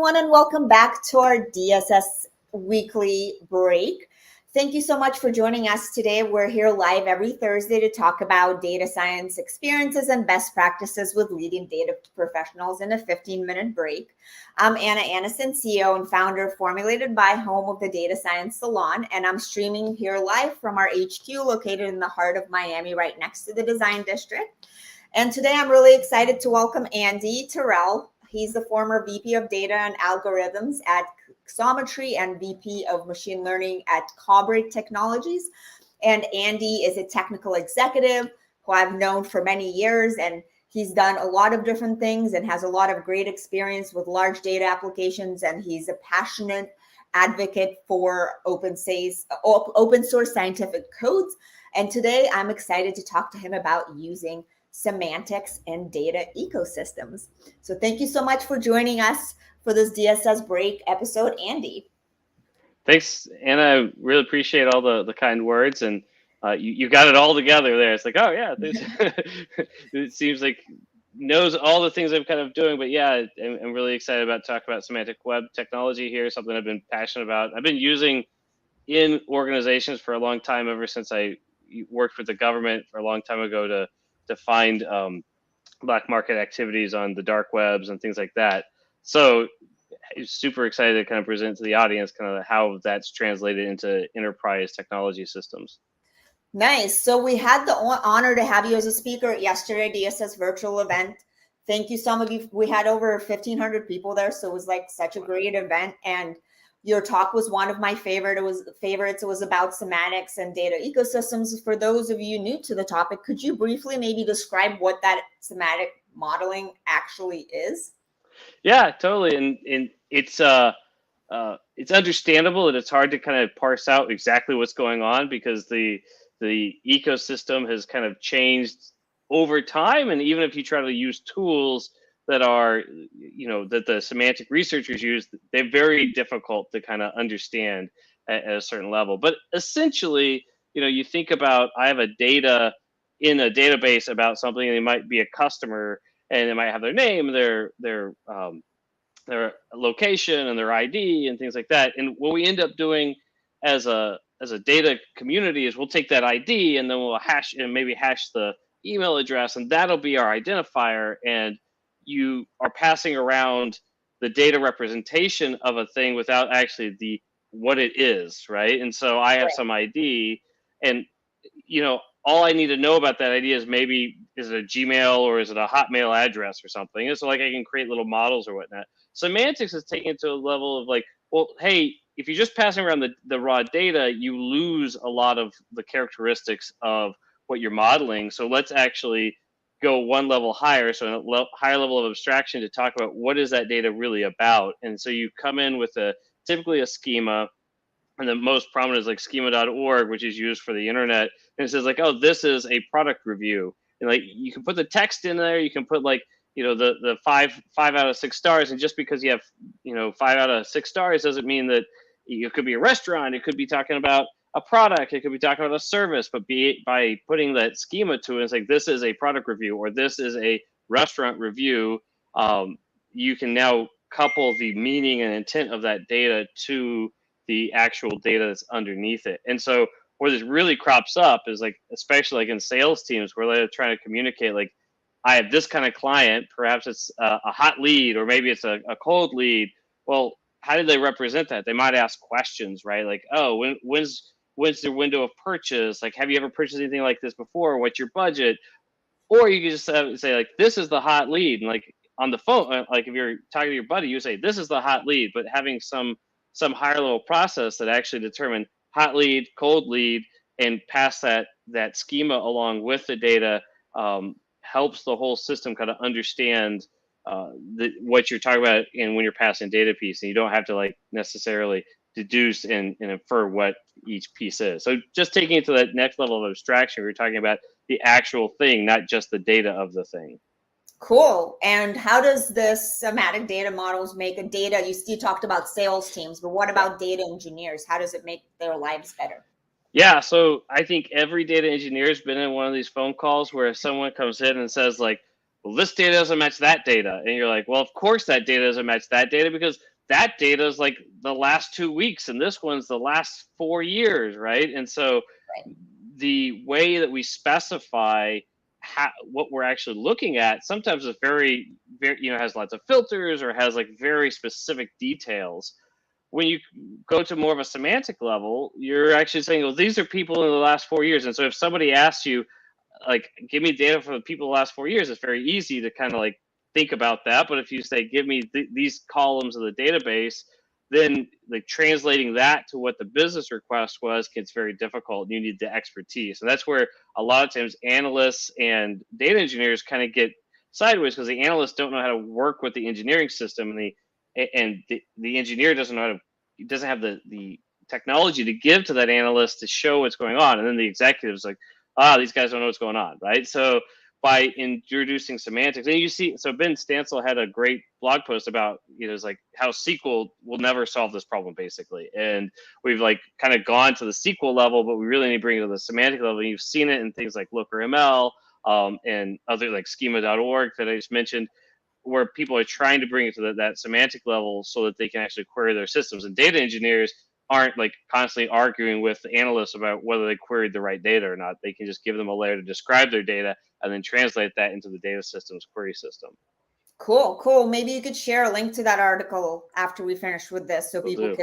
everyone, and welcome back to our DSS weekly break. Thank you so much for joining us today. We're here live every Thursday to talk about data science experiences and best practices with leading data professionals in a 15-minute break. I'm Anna Annison, CEO and founder of Formulated by, home of the Data Science Salon, and I'm streaming here live from our HQ located in the heart of Miami, right next to the Design District. And today I'm really excited to welcome Andy Terrel. He's the former VP of Data and Algorithms at Xometry and VP of Machine Learning at Korbit Technologies. And Andy is a technical executive who I've known for many years, and he's done a lot of different things and has a lot of great experience with large data applications, and he's a passionate advocate for open source scientific codes. And today I'm excited to talk to him about using semantics and data ecosystems. So thank you so much for joining us for this DSS break episode, Andy. Thanks, Anna. I really appreciate all the kind words, and you got it all together there. It's like, oh yeah, it seems like knows all the things I'm kind of doing, but yeah, I'm really excited about talking about semantic web technology here, something I've been passionate about. I've been using in organizations for a long time, ever since I worked with the government for a long time ago to find black market activities on the dark webs and things like that. So I'm super excited to kind of present to the audience kind of how that's translated into enterprise technology systems. Nice. So we had the honor to have you as a speaker at yesterday DSS virtual event. Thank you, some of you. We had over 1,500 people there, so it was like such a great event. And your talk was one of my favorites. It was about semantics and data ecosystems. For those of you new to the topic, could you briefly maybe describe what that semantic modeling actually is? Yeah, totally. And it's understandable that it's hard to kind of parse out exactly what's going on, because the ecosystem has kind of changed over time. And even if you try to use tools that are, that the semantic researchers use, they're very difficult to kind of understand at a certain level. But essentially, you think about, I have a data in a database about something, and they might be a customer, and they might have their name, their location, and their ID, and things like that. And what we end up doing as a data community is we'll take that ID, and then we'll hash the email address, and that'll be our identifier. And you are passing around the data representation of a thing without actually what it is, right? And so I have some ID, and all I need to know about that ID is maybe, is it a Gmail or is it a Hotmail address or something? And so like I can create little models or whatnot. Semantics is taking it to a level of like, well, hey, if you're just passing around the raw data, you lose a lot of the characteristics of what you're modeling. So let's actually go one level higher, so a higher level of abstraction, to talk about what is that data really about. And so you come in with typically a schema, and the most prominent is like schema.org, which is used for the internet. And it says like, oh, this is a product review. And like, you can put the text in there, you can put like, the five out of 6 stars. And just because you have, 5 out of 6 stars doesn't mean that it could be a restaurant. It could be talking about a product. It could be talking about a service. But by putting that schema to it, it's like, this is a product review, or this is a restaurant review. You can now couple the meaning and intent of that data to the actual data that's underneath it. And so where this really crops up is like, especially like in sales teams, where they're trying to communicate, like, I have this kind of client, perhaps it's a hot lead, or maybe it's a cold lead. Well, how do they represent that? They might ask questions, right? Like, oh, when's their window of purchase? Like, have you ever purchased anything like this before? What's your budget? Or you can just say like, this is the hot lead. And like on the phone, like if you're talking to your buddy, you say, this is the hot lead, but having some higher level process that actually determine hot lead, cold lead, and pass that schema along with the data, helps the whole system kind of understand what you're talking about, and when you're passing data piece, and you don't have to like necessarily deduce and infer what each piece is. So just taking it to that next level of abstraction, we're talking about the actual thing, not just the data of the thing. Cool. And how does this semantic data models make a data? You talked about sales teams, but what about data engineers? How does it make their lives better? Yeah, so I think every data engineer has been in one of these phone calls where someone comes in and says like, well, this data doesn't match that data. And you're like, well, of course that data doesn't match that data, because that data is like the last 2 weeks, and this one's the last 4 years, right? And so Right. the way that we specify what we're actually looking at sometimes is very, very, has lots of filters or has like very specific details. When you go to more of a semantic level, you're actually saying, well, these are people in the last 4 years. And so if somebody asks you, like, give me data for the people the last 4 years, it's very easy to kind of like think about that. But if you say, give me these columns of the database, then like translating that to what the business request was gets very difficult. You need the expertise. And that's where a lot of times analysts and data engineers kind of get sideways, because the analysts don't know how to work with the engineering system, and the engineer doesn't know how to, doesn't have the technology to give to that analyst to show what's going on. And then the executive's like, these guys don't know what's going on, right? So by introducing semantics, and you see, so Ben Stansel had a great blog post about, it's like how SQL will never solve this problem, basically. And we've like kind of gone to the SQL level, but we really need to bring it to the semantic level. And you've seen it in things like Looker ML, and other like schema.org that I just mentioned, where people are trying to bring it to that semantic level so that they can actually query their systems. And data engineers aren't like constantly arguing with the analysts about whether they queried the right data or not. They can just give them a layer to describe their data and then translate that into the data system's query system. Cool. Maybe you could share a link to that article after we finish with this, so people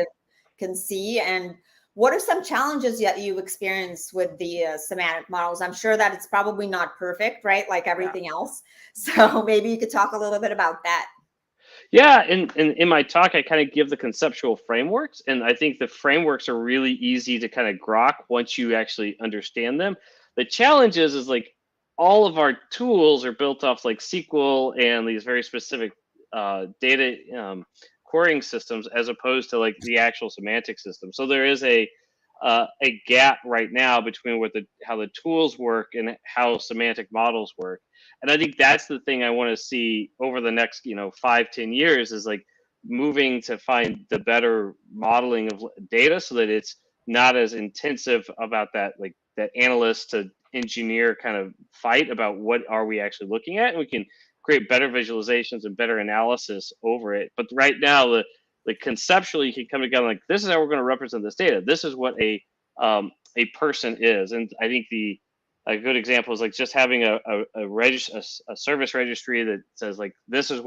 can see. And what are some challenges that you've experienced with the semantic models? I'm sure that it's probably not perfect, right? Like everything else. So maybe you could talk a little bit about that. Yeah, in my talk, I kind of give the conceptual frameworks, and I think the frameworks are really easy to kind of grok once you actually understand them. The challenge is like all of our tools are built off like SQL and these very specific data querying systems, as opposed to like the actual semantic system. So there is a gap right now between how the tools work and how semantic models work. And I think that's the thing I want to see over the next 5-10 years, is like moving to find the better modeling of data, so that it's not as intensive about that analyst to engineer kind of fight about what are we actually looking at, and we can create better visualizations and better analysis over it. But right now, conceptually, you can come together like, this is how we're going to represent this data. This is what a person is. And I think a good example is like just having a service registry that says like, this is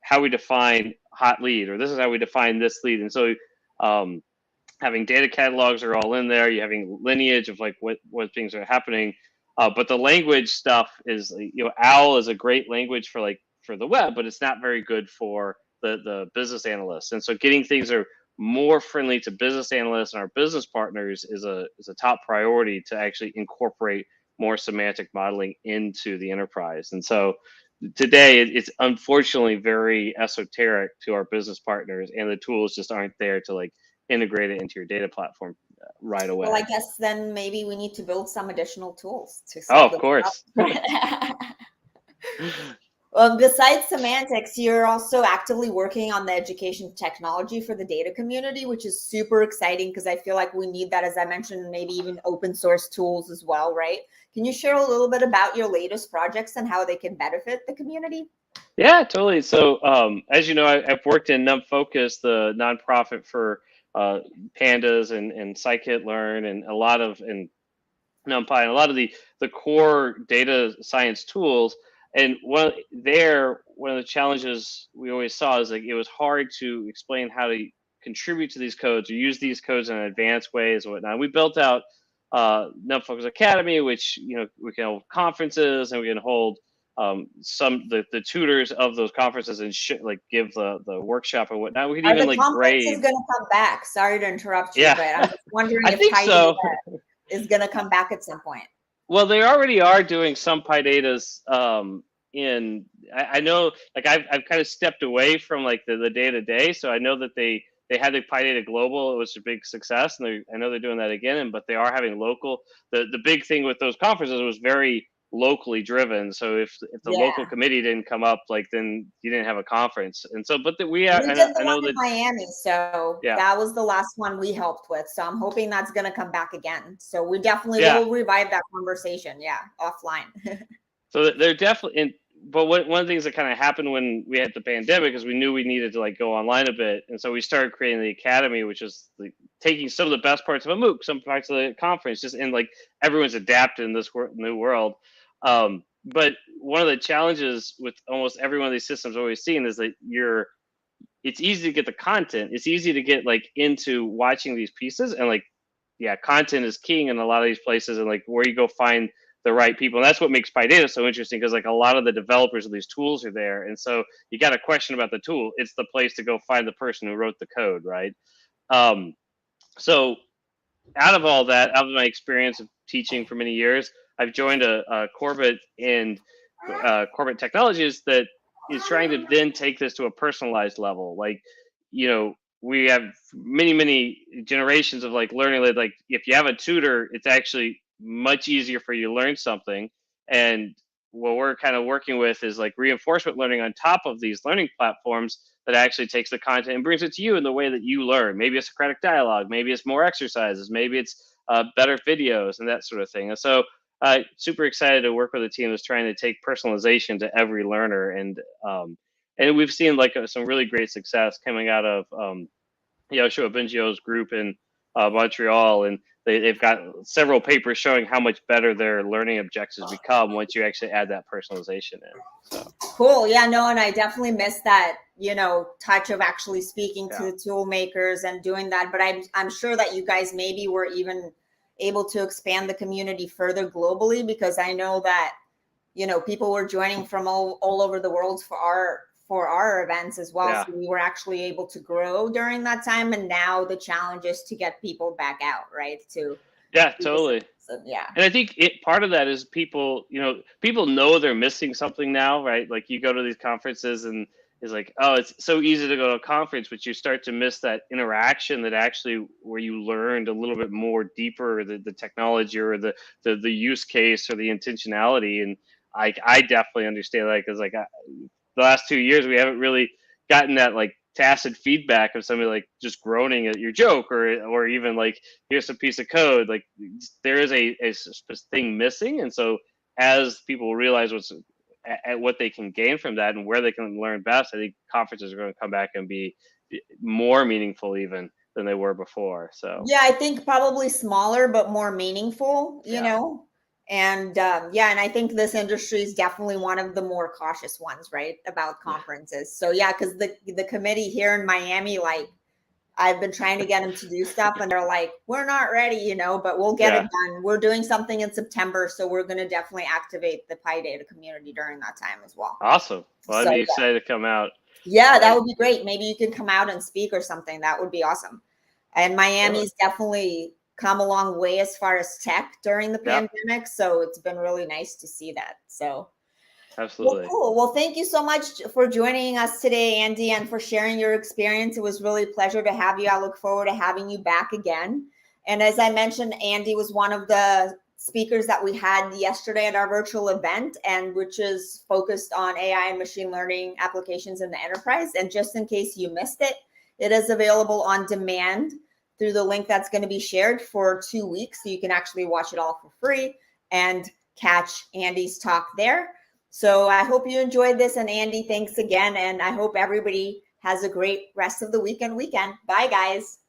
how we define hot lead, or this is how we define this lead. And so having data catalogs are all in there. You're having lineage of like what things are happening. But the language stuff is, OWL is a great language for the web, but it's not very good for the business analysts. And so getting things that are more friendly to business analysts and our business partners is a top priority, to actually incorporate more semantic modeling into the enterprise. And so today it's unfortunately very esoteric to our business partners, and the tools just aren't there to like integrate it into your data platform right away. Well, I guess then maybe we need to build some additional tools to of course. Well, besides semantics, you're also actively working on the education technology for the data community, which is super exciting, because I feel like we need that, as I mentioned, maybe even open source tools as well, right? Can you share a little bit about your latest projects and how they can benefit the community? Yeah, totally. So as you know, I've worked in NumFocus, the nonprofit for pandas and scikit-learn and a lot of NumPy and a lot of the core data science tools. And one of the challenges we always saw is like it was hard to explain how to contribute to these codes or use these codes in advanced ways and whatnot. We built out NumFocus Academy, which we can hold conferences, and we can hold the tutors of those conferences and give the workshop and whatnot. We can even like grade. Is going to come back. Sorry to interrupt you, but I'm just wondering if PyData is going to come back at some point. Well, they already are doing some PyDatas. I know, like I've kind of stepped away from like the day to day, so I know that they had the PyData Global. It was a big success, and I know they're doing that again. But they are having local. The big thing with those conferences was very locally driven. So if the local committee didn't come up, then you didn't have a conference. And so, but we did the one in Miami, so that was the last one we helped with. So I'm hoping that's going to come back again. So we definitely will revive that conversation. Yeah, offline. So they're definitely, and but one of the things that kind of happened when we had the pandemic is we knew we needed to like go online a bit, and so we started creating the academy, which is like taking some of the best parts of a MOOC, some parts of the conference, just in like everyone's adapted in this new world. But one of the challenges with almost every one of these systems we've always seen is that it's easy to get the content. It's easy to get like into watching these pieces, and like, yeah, content is king in a lot of these places, and like where you go find the right people. And that's what makes PyData so interesting, because like a lot of the developers of these tools are there. And so you got a question about the tool, it's the place to go find the person who wrote the code, right? So out of all that, out of my experience of teaching for many years, I've joined a Korbit and Korbit Technologies that is trying to then take this to a personalized level. Like, we have many generations of like learning. Like if you have a tutor, it's actually much easier for you to learn something. And what we're kind of working with is like reinforcement learning on top of these learning platforms that actually takes the content and brings it to you in the way that you learn. Maybe it's Socratic dialogue, maybe it's more exercises, maybe it's better videos and that sort of thing. And so super excited to work with a team that's trying to take personalization to every learner. And we've seen like some really great success coming out of Yoshua Bengio's group in Montreal, and they've got several papers showing how much better their learning objectives become once you actually add that personalization in. So. Cool. Yeah, no, and I definitely miss that, touch of actually speaking to the tool makers and doing that. But I'm sure that you guys maybe were even able to expand the community further globally, because I know that, people were joining from all over the world for our events as well. Yeah. So we were actually able to grow during that time. And now the challenge is to get people back out, right? Yeah, totally. So, yeah. And I think part of that is people know they're missing something now, right? Like you go to these conferences and it's like, oh, it's so easy to go to a conference, but you start to miss that interaction that actually where you learned a little bit more deeper, the technology or the use case or the intentionality. And I definitely understand that, because like the last 2 years, we haven't really gotten that like tacit feedback of somebody like just groaning at your joke or even like, here's a piece of code. Like there is a thing missing. And so as people realize what they can gain from that and where they can learn best, I think conferences are going to come back and be more meaningful even than they were before. So yeah, I think probably smaller but more meaningful, you know. And and I think this industry is definitely one of the more cautious ones, right, about conferences. So yeah, because the committee here in Miami, like I've been trying to get them to do stuff, and they're like, we're not ready, but we'll get it done. We're doing something in September, so we're going to definitely activate the PyData community during that time as well. Awesome. Well, I'd be excited to come out. Yeah, that would be great. Maybe you could come out and speak or something. That would be awesome. And Miami's definitely come a long way as far as tech during the pandemic. So it's been really nice to see that. So absolutely. Well, cool. Well, thank you so much for joining us today, Andy, and for sharing your experience. It was really a pleasure to have you. I look forward to having you back again. And as I mentioned, Andy was one of the speakers that we had yesterday at our virtual event, and which is focused on AI and machine learning applications in the enterprise. And just in case you missed it, it is available on demand through the link that's going to be shared for 2 weeks. So you can actually watch it all for free and catch Andy's talk there. So I hope you enjoyed this. And Andy, thanks again. And I hope everybody has a great rest of the weekend. Bye, guys.